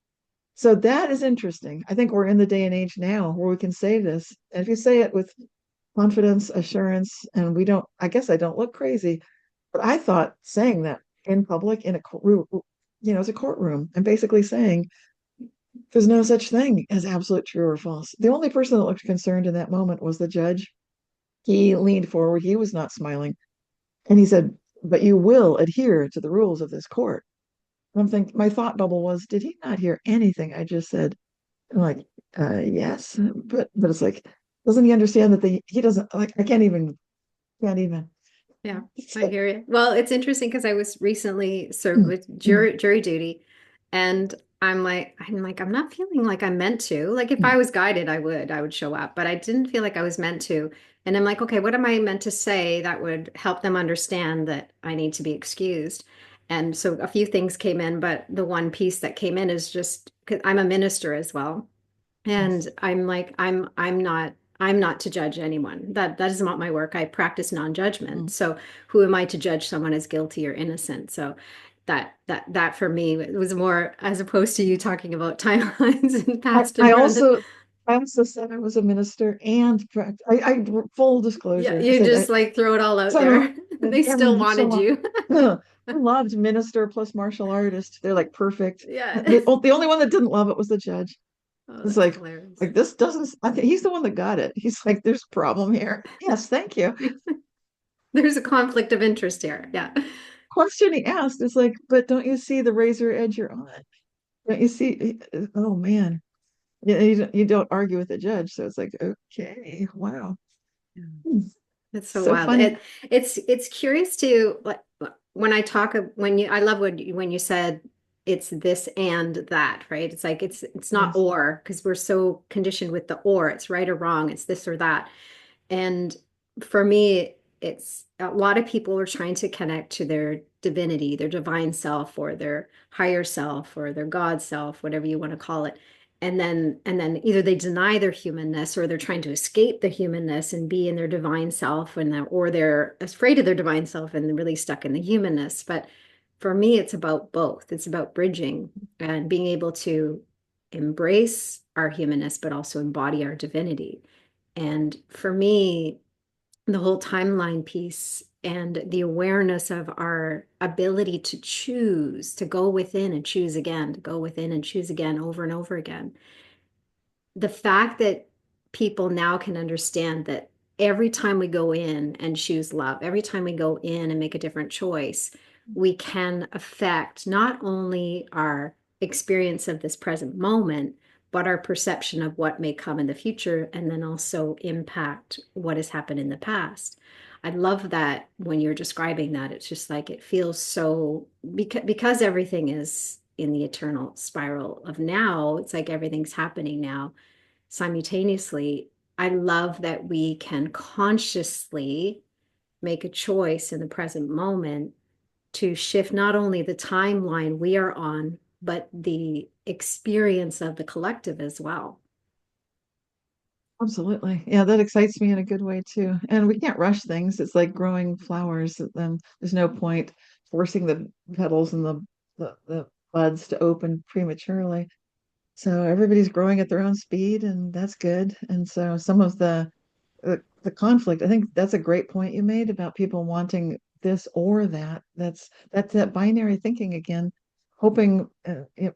B: So that is interesting. I think we're in the day and age now where we can say this. And if you say it with confidence, assurance, and we don't, I guess I don't look crazy, but I thought saying that in public in a courtroom, as a courtroom, and basically saying, there's no such thing as absolute true or false. The only person that looked concerned in that moment was the judge. He leaned forward. He was not smiling. And he said, but you will adhere to the rules of this court. And I'm thinking, my thought bubble was, did he not hear anything I just said? I'm like, yes. But it's like, doesn't he understand that he doesn't like, can't even.
A: Yeah, I hear you. Well, it's interesting because I was recently served
B: Mm,
A: with
B: mm,
A: jury duty, and I'm not feeling like I'm meant to. Like if
B: mm,
A: I was guided, I would show up, but I didn't feel like I was meant to. And I'm like, okay, what am I meant to say that would help them understand that I need to be excused? And so a few things came in, but the one piece that came in is just because I'm a minister as well.
B: yes.
A: And I'm like, I'm not to judge anyone. That is not my work. I practice non-judgment.
B: Mm,
A: So who am I to judge someone as guilty or innocent? So that for me was more as opposed to you talking about timelines and
B: I,
A: past and
B: I
A: present.
B: also I also said I was a minister and I full
A: Yeah,
B: disclosure. I
A: you
B: said
A: just like throw it all out
B: so
A: there. They still wanted
B: so
A: you.
B: I loved minister plus martial artist. They're like perfect.
A: Yeah.
B: The only one that didn't love it was the judge.
A: Oh,
B: It's
A: that's hilarious.
B: like this doesn't. I think he's the one that got it. He's like, there's a problem here. Yes, thank you.
A: There's a conflict of interest here. Yeah.
B: Question he asked is like, but don't you see the razor edge you're on? Don't you see? Oh man, you don't argue with the judge, so it's like, okay, wow. Hmm.
A: It's so
B: So
A: wild.
B: funny.
A: It's curious to like when I talk when you I love when you said it's this and that, right? It's like it's not
B: Yes,
A: or because we're so conditioned with the or, it's right or wrong, it's this or that. And for me, it's a lot of people are trying to connect to their divinity, their divine self, or their higher self, or their God self, whatever you want to call it. And then either they deny their humanness or they're trying to escape the humanness and be in their divine self, or they're afraid of their divine self and they're really stuck in the humanness. But for me, it's about both. It's about bridging and being able to embrace our humanness, but also embody our divinity. And for me, the whole timeline piece and the awareness of our ability to choose, to go within and choose again, to go within and choose again over and over again. The fact that people now can understand that every time we go in and choose love, every time we go in and make a different choice, we can affect not only our experience of this present moment, but our perception of what may come in the future, and then also impact what has happened in the past. I love that when you're describing that, it's just like it feels so because everything is in the eternal spiral of now, it's like everything's happening now simultaneously. I love that we can consciously make a choice in the present moment to shift not only the timeline we are on, but the experience of the collective as well.
B: absolutely. Yeah, that excites me in a good way too. And we can't rush things. It's like growing flowers. There's no point forcing the petals and the buds to open prematurely. So everybody's growing at their own speed, and that's good. And so some of the conflict, I think that's a great point you made about people wanting this or that. That's that binary thinking again, hoping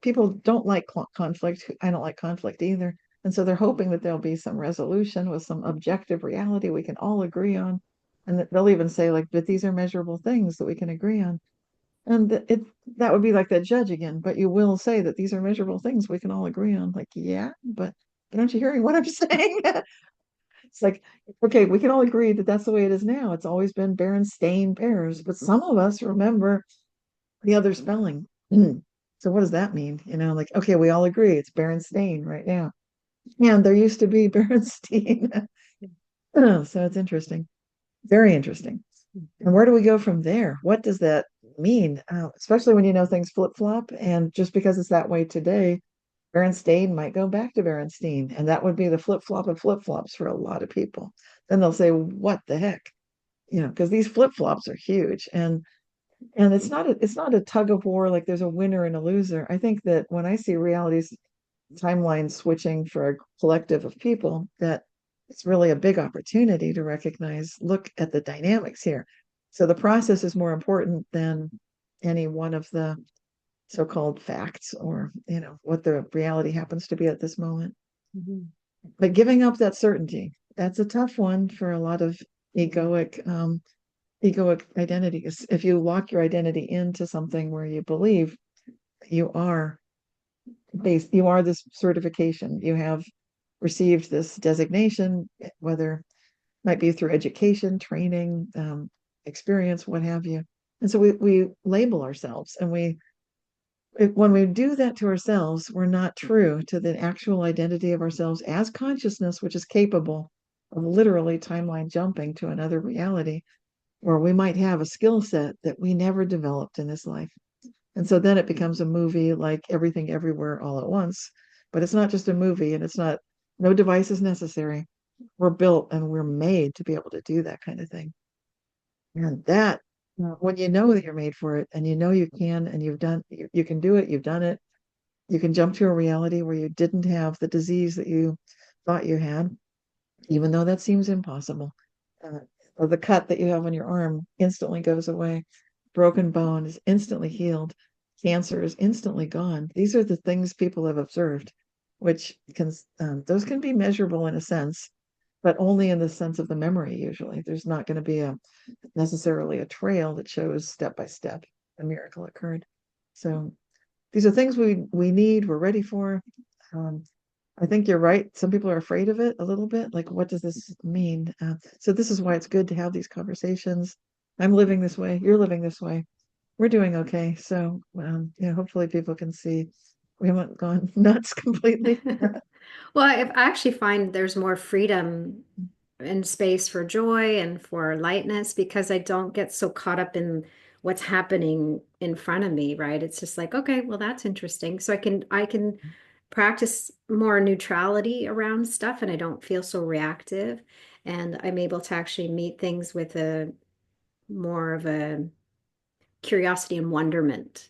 B: people don't like conflict. I don't like conflict either. And so they're hoping that there'll be some resolution with some objective reality we can all agree on. And that they'll even say, like, but these are measurable things that we can agree on. And that would be like that judge again, but you will say that these are measurable things we can all agree on. Like, yeah, but aren't you hearing what I'm saying? It's like, okay, we can all agree that that's the way it is now. It's always been Berenstain Bears, but some of us remember the other spelling. So what does that mean? Like, okay, we all agree it's Berenstain right now. And there used to be Berenstein. So it's interesting, very interesting. And where do we go from there? What does that mean? Especially when things flip flop, and just because it's that way today, Berenstain might go back to Berenstein, and that would be the flip flop of flip flops for a lot of people. Then they'll say, "What the heck?" Because these flip flops are huge, and it's not a tug of war like there's a winner and a loser. I think that when I see reality's timeline switching for a collective of people, that it's really a big opportunity to recognize, look at the dynamics here. So the process is more important than any one of the so-called facts or what the reality happens to be at this moment.
A: Mhm.
B: But giving up that certainty, that's a tough one for a lot of egoic identities. If you lock your identity into something where you believe you are you are this certification, you have received this designation, whether it might be through education, training, experience, what have you. And so we label ourselves, and when we do that to ourselves, we're not true to the actual identity of ourselves as consciousness, which is capable of literally timeline jumping to another reality, where we might have a skill set that we never developed in this life. And so then it becomes a movie like Everything Everywhere All at Once. But it's not just a movie, and it's not, no device is necessary. We're built and we're made to be able to do that kind of thing. And that when you know that you're made for it and you know you can and you can do it, you've done it, you can jump to a reality where you didn't have the disease that you thought you had, even though that seems impossible. Uh, or the cut that you have on your arm instantly goes away. Broken bone is instantly healed. Cancer is instantly gone. These are the things people have observed, which can, those can be measurable in a sense, but only in the sense of the memory, usually. There's not going to be necessarily a trail that shows step by step a miracle occurred. So these are things we need, we're ready for. Um, I think you're right. Some people are afraid of it a little bit. Like, what does this mean? So this is why it's good to have these conversations. I'm living this way. You're living this way. We're doing okay. So, hopefully people can see we haven't gone nuts completely.
A: Well, I actually find there's more freedom and space for joy and for lightness because I don't get so caught up in what's happening in front of me, right? It's just like, okay, well, that's interesting. So I can practice more neutrality around stuff and I don't feel so reactive. And I'm able to actually meet things with a more of a curiosity and wonderment.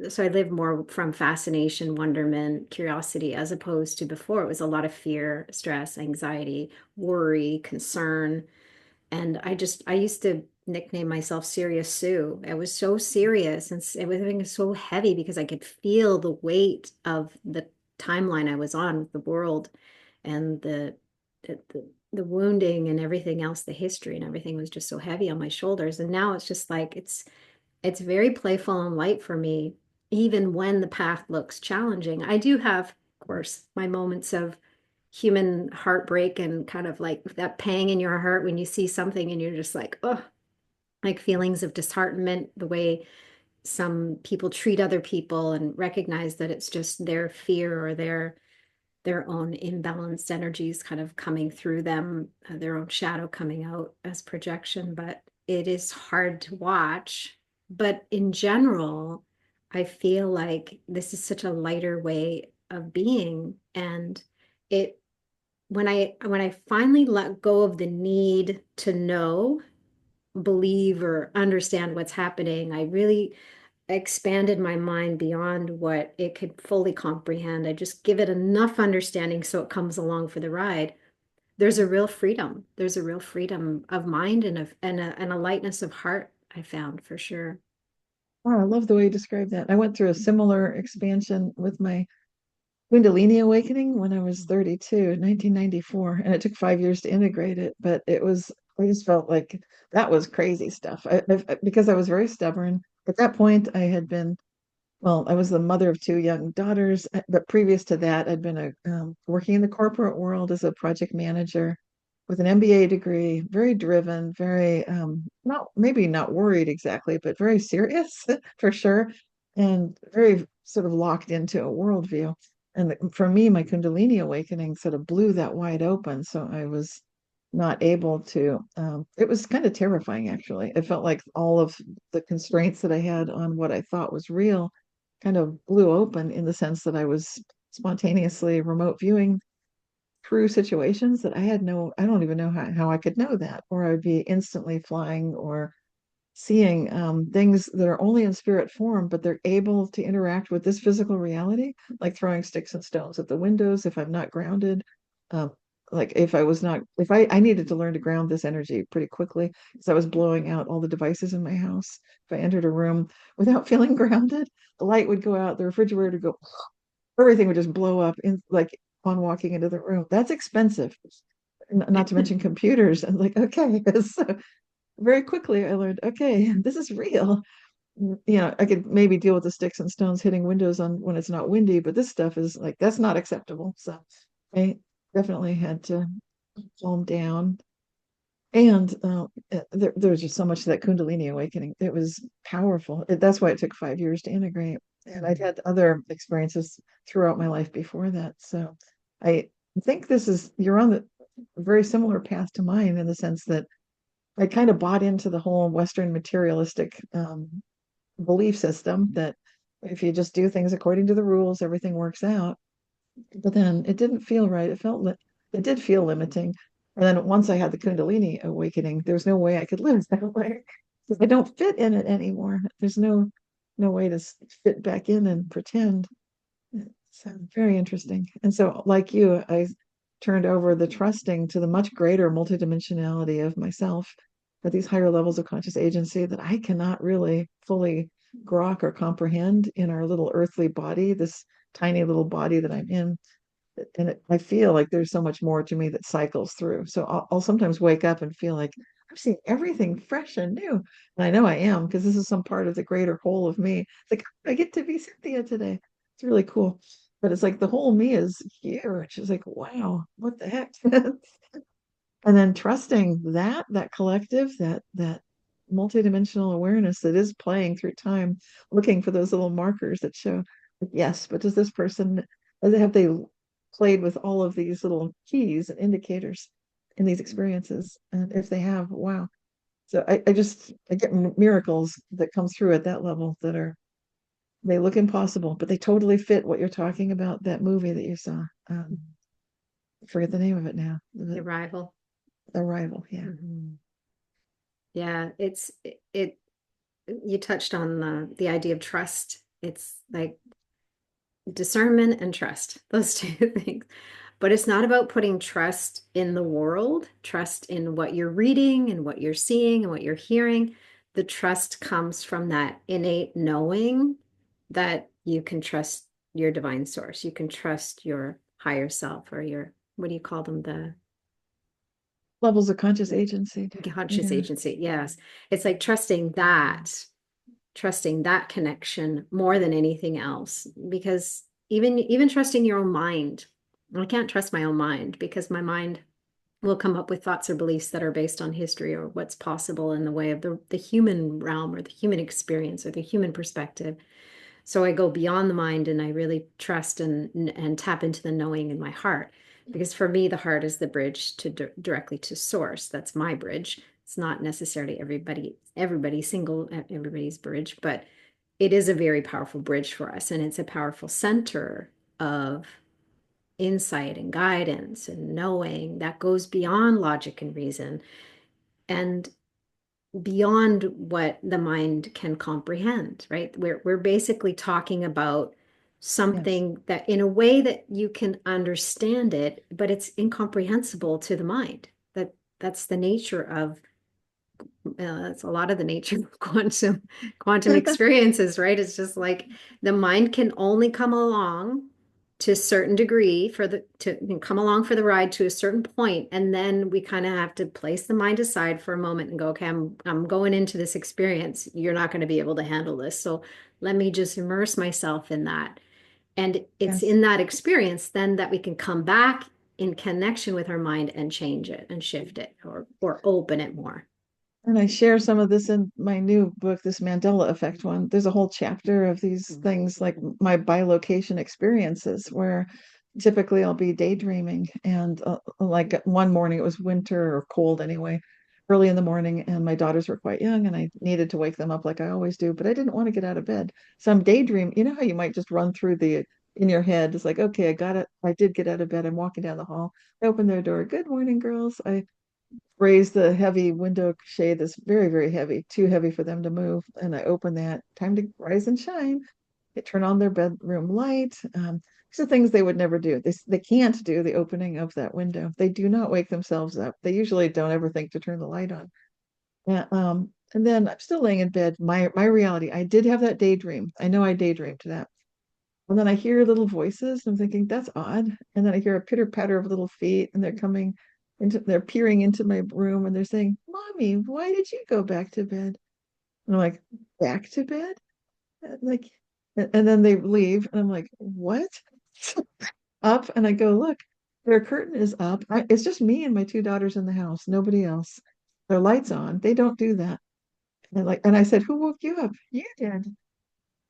A: So I live more from fascination, wonderment, curiosity, as opposed to before it was a lot of fear, stress, anxiety, worry, concern. And I used to nickname myself Serious Sue. I was so serious and everything was so heavy because I could feel the weight of the timeline I was on with the world and the wounding and everything else, the history and everything was just so heavy on my shoulders. And now it's just like it's very playful and light for me, even when the path looks challenging. I do have, of course, my moments of human heartbreak and kind of like that pang in your heart when you see something and you're just like, oh, like feelings of disheartenment, the way some people treat other people and recognize that it's just their fear or their own imbalanced energies kind of coming through them, their own shadow coming out as projection. But it is hard to watch. But in general, I feel like this is such a lighter way of being. And it when I finally let go of the need to know, believe, or understand what's happening, I really expanded my mind beyond what it could fully comprehend. I just give it enough understanding so it comes along for the ride. There's a real freedom. There's a real freedom of mind and a lightness of heart, I found for sure.
B: Oh, I love the way you described that. I went through a similar expansion with my Kundalini awakening when I was 32 in 1994, and it took 5 years to integrate it. But I just felt like that was crazy stuff. Because I was very stubborn. At that point, I was the mother of two young daughters. But previous to that, I'd been working in the corporate world as a project manager with an MBA degree, very driven, very not maybe not worried exactly, but very serious for sure, and very sort of locked into a worldview. And for me, my Kundalini awakening sort of blew that wide open. So I was not able to, it was kind of terrifying, actually. It felt like all of the constraints that I had on what I thought was real kind of blew open in the sense that I was spontaneously remote viewing through situations that I don't even know how I could know that, or I'd be instantly flying or seeing things that are only in spirit form, but they're able to interact with this physical reality, like throwing sticks and stones at the windows if I'm not grounded. Um, like if I needed to learn to ground this energy pretty quickly because I was blowing out all the devices in my house. If I entered a room without feeling grounded, the light would go out, the refrigerator would go, everything would just blow up in like on walking into the room. That's expensive. Not to mention computers. And like, okay, so very quickly I learned, okay, this is real. I could maybe deal with the sticks and stones hitting windows on when it's not windy, but this stuff is like that's not acceptable. So I definitely had to calm down. And there's just so much to that Kundalini awakening. It was powerful. That's why it took 5 years to integrate. And I'd had other experiences throughout my life before that. So I think you're on the very similar path to mine in the sense that I kind of bought into the whole Western materialistic belief system that if you just do things according to the rules, everything works out. But then it didn't feel right. It did feel limiting. And then once I had the Kundalini awakening, there was no way I could live that way. I don't fit in it anymore. There's no way to fit back in and pretend. So very interesting. And so, like you, I turned over the trusting to the much greater multidimensionality of myself, at these higher levels of conscious agency that I cannot really fully grok or comprehend in our little earthly body, this tiny little body that I'm in. And I feel like there's so much more to me that cycles through. So I'll sometimes wake up and feel like I'm seeing everything fresh and new. And I know I am because this is some part of the greater whole of me. It's like I get to be Cynthia today. It's really cool. But it's like the whole me is huge. It's like, wow, what the heck? And then trusting that collective, that multidimensional awareness that is playing through time, looking for those little markers that show, yes, but does this person, have they played with all of these little keys and indicators in these experiences? And if they have, wow. So I get miracles that come through at that level that are, they look impossible, but they totally fit what you're talking about, that movie that you saw. I forget the name of it now.
A: The Arrival.
B: Arrival, yeah.
A: Mm-hmm. Yeah, it you touched on the idea of trust. It's like discernment and trust, those two things. But it's not about putting trust in the world, trust in what you're reading and what you're seeing and what you're hearing. The trust comes from that innate knowing that you can trust your divine source. You can trust your higher self, or your, what do you call them?
B: Levels of conscious
A: The
B: agency.
A: conscious
B: Yeah.
A: agency. Yes. It's like trusting that connection more than anything else, because even trusting your own mind. I can't trust my own mind, because my mind will come up with thoughts or beliefs that are based on history or what's possible in the way of the human realm or the human experience or the human perspective. So I go beyond the mind and I really trust and tap into the knowing in my heart. Because for me, the heart is the bridge to directly to source. That's my bridge. It's not necessarily everybody's bridge, but it is a very powerful bridge for us. And it's a powerful center of insight and guidance and knowing that goes beyond logic and reason, and beyond what the mind can comprehend, right? We're basically talking about
B: Yes.
A: something that in a way that you can understand it, but it's incomprehensible to the mind. That's the nature of that's a lot of the nature of quantum experiences, right? It's just like the mind can only come along to a certain degree to come along for the ride to a certain point, and then we kind of have to place the mind aside for a moment and go, okay, I'm going into this experience. You're not going to be able to handle this, so let me just immerse myself in that. And it's
B: Yes.
A: in that experience then that we can come back in connection with our mind and change it and shift it, or open it more.
B: And I share some of this in my new book, this Mandela Effect one. There's a whole chapter of these things like my bilocation experiences, where typically I'll be daydreaming. And like one morning, it was winter or cold anyway, early in the morning, and my daughters were quite young, and I needed to wake them up like I always do, but I didn't want to get out of bed. So I'm daydreaming. You know how you might just run through the in your head. It's like, okay, I got it. I did get out of bed. I'm walking down the hall. I open their door. Good morning, girls. I raise the heavy window shade that's very, very heavy, too heavy for them to move. And I open that. Time to rise and shine. They turn on their bedroom light. These are things they would never do. They can't do the opening of that window. They do not wake themselves up. They usually don't ever think to turn the light on. And then I'm still laying in bed. My reality, I did have that daydream. I know I daydreamed that. And then I hear little voices, and I'm thinking, that's odd. And then I hear a pitter patter of little feet, and they're peering into my room, and they're saying, Mommy, why did you go back to bed? And I'm like, back to bed? Like, and then they leave, and I'm like, what? Up, and I go, look, their curtain is up. It's just me and my two daughters in the house, nobody else. Their lights on. They don't do that. And I said, who woke you up? You did.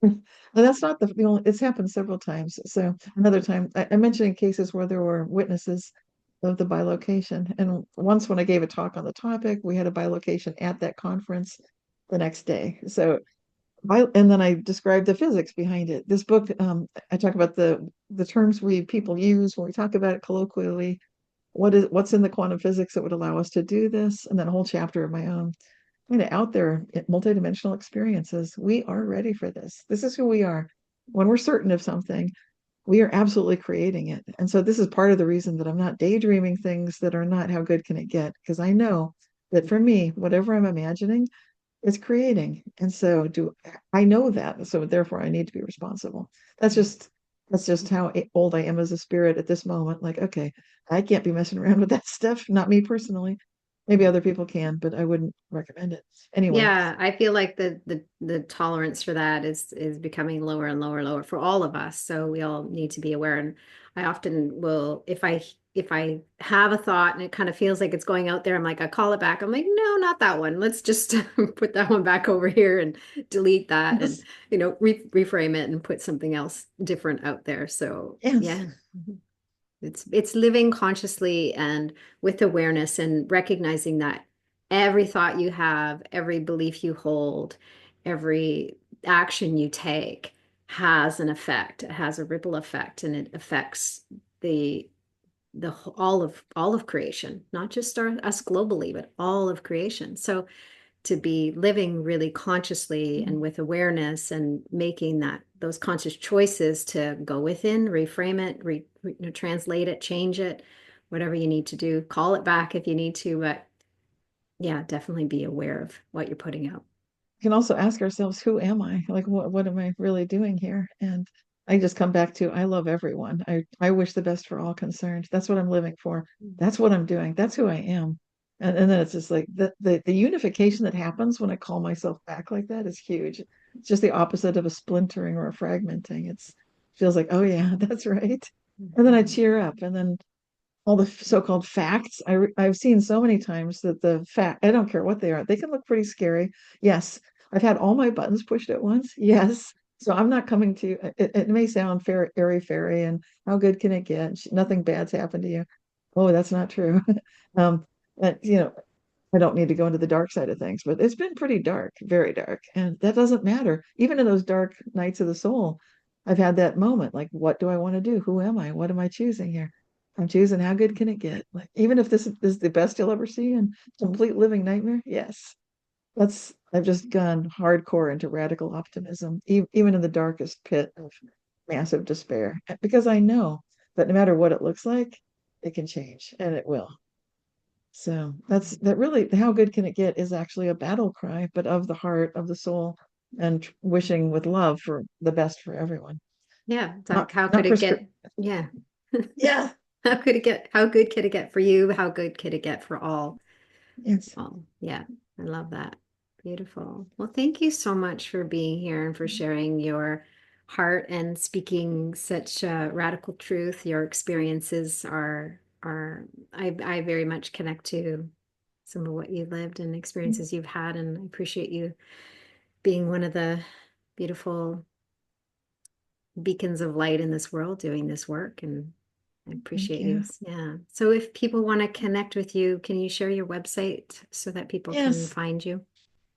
B: And that's not the only, it's happened several times. So another time, I mentioned in cases where there were witnesses of the bilocation. And once when I gave a talk on the topic, we had a bilocation at that conference the next day. So and then I described the physics behind it. This book, I talk about the terms we people use when we talk about it colloquially. What's in the quantum physics that would allow us to do this? And then a whole chapter of my own. out there, multidimensional experiences. We are ready for this. This is who we are. When we're certain of something, we are absolutely creating it. And so this is part of the reason that I'm not daydreaming things that are not how good can it get, because I know that for me, whatever I'm imagining is creating. And so do I know that. So therefore I need to be responsible. That's just how old I am as a spirit at this moment. Like, okay, I can't be messing around with that stuff. Not me personally. Maybe other people can, but I wouldn't recommend it. Anyway,
A: Yeah, I feel like the tolerance for that is becoming lower and lower and lower for all of us. So we all need to be aware. And I often will, if I have a thought and it kind of feels like it's going out there, I'm like, I call it back. I'm like, no, not that one. Let's just put that one back over here and delete that and
B: yes,
A: reframe it and put something else different out there. So
B: yes.
A: yeah. It's living consciously and with awareness and recognizing that every thought you have, every belief you hold, every action you take has an effect. It has a ripple effect and it affects the all of creation, not just us globally, but all of creation. So to be living really consciously and with awareness and making those conscious choices to go within, reframe it, translate it, change it, whatever you need to do, call it back if you need to, but yeah, definitely be aware of what you're putting out.
B: Can also ask ourselves, who am I? Like, what am I really doing here? And I just come back to, I love everyone. I wish the best for all concerned. That's what I'm living for. That's what I'm doing. That's who I am. And then it's just like the unification that happens when I call myself back like that is huge. It's just the opposite of a splintering or a fragmenting. It's feels like, oh yeah, that's right. And then I
A: Mhm.
B: cheer up. And then all the so-called facts. I've seen so many times that the fact, I don't care what they are, they can look pretty scary. Yes, I've had all my buttons pushed at once. Yes. So I'm not coming to it may sound fair, airy fairy, and how good can it get? Nothing bad's happened to you. Oh, that's not true. um, but, I don't need to go into the dark side of things, but it's been pretty dark, very dark. And that doesn't matter. Even in those dark nights of the soul, I've had that moment like, what do I want to do? Who am I? What am I choosing here? I'm choosing how good can it get? Like, even if this is the best you'll ever see and complete living nightmare, yes. I've just gone hardcore into radical optimism, even in the darkest pit of massive despair, because I know that no matter what it looks like, it can change and it will. So that really, how good can it get is actually a battle cry, but of the heart, of the soul, and wishing with love for the best for everyone.
A: Yeah, it's like
B: Not
A: how could
B: not
A: it
B: prescript.
A: get? Yeah.
B: Yeah.
A: How good could it get for you? How good could it get for all?
B: Yes.
A: Oh, yeah, I love that. Beautiful. Well, thank you so much for being here and for sharing your heart and speaking such radical truth. Your experiences are I very much connect to some of what you lived and experiences you've had, and I appreciate you being one of the beautiful beacons of light in this world doing this work. And I
B: Thank
A: appreciate you.
B: you.
A: Yeah. So if people want to connect with you, can you share your website so that people can
B: Yes.
A: find you?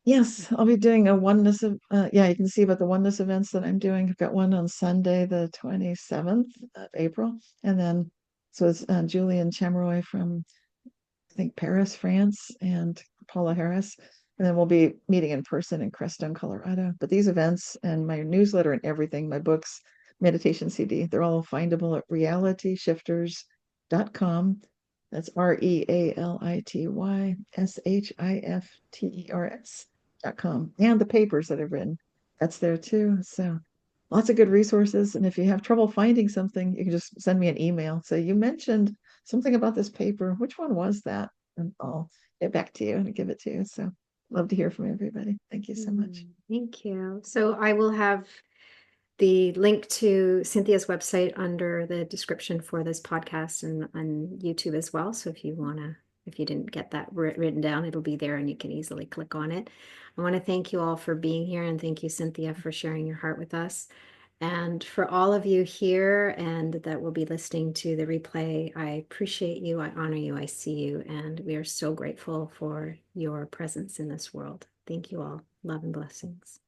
B: Yes, I'll be doing a oneness of yeah, you can see about the oneness events that I'm doing. I've got one on Sunday, the 27th of April. And then so it's Julian Chamroy from I think Paris, France, and Paula Harris. And then we'll be meeting in person in Crestone, Colorado. But these events and my newsletter and everything, my books, meditation CD, they're all findable at realityshifters.com. That's realityshifters.com. And the papers that I've written, that's there too. So lots of good resources. And if you have trouble finding something, you can just send me an email. Say, you mentioned something about this paper. Which one was that? And I'll get back to you and give it to you. So love to hear from everybody. Thank you so much.
A: Thank you. So I will have the link to Cynthia's website under the description for this podcast and on YouTube as well. So if you didn't get that written down, it'll be there and you can easily click on it. I want to thank you all for being here and thank you, Cynthia, for sharing your heart with us. And for all of you here and that will be listening to the replay, I appreciate you, I honor you, I see you, and we are so grateful for your presence in this world. Thank you all. Love and blessings.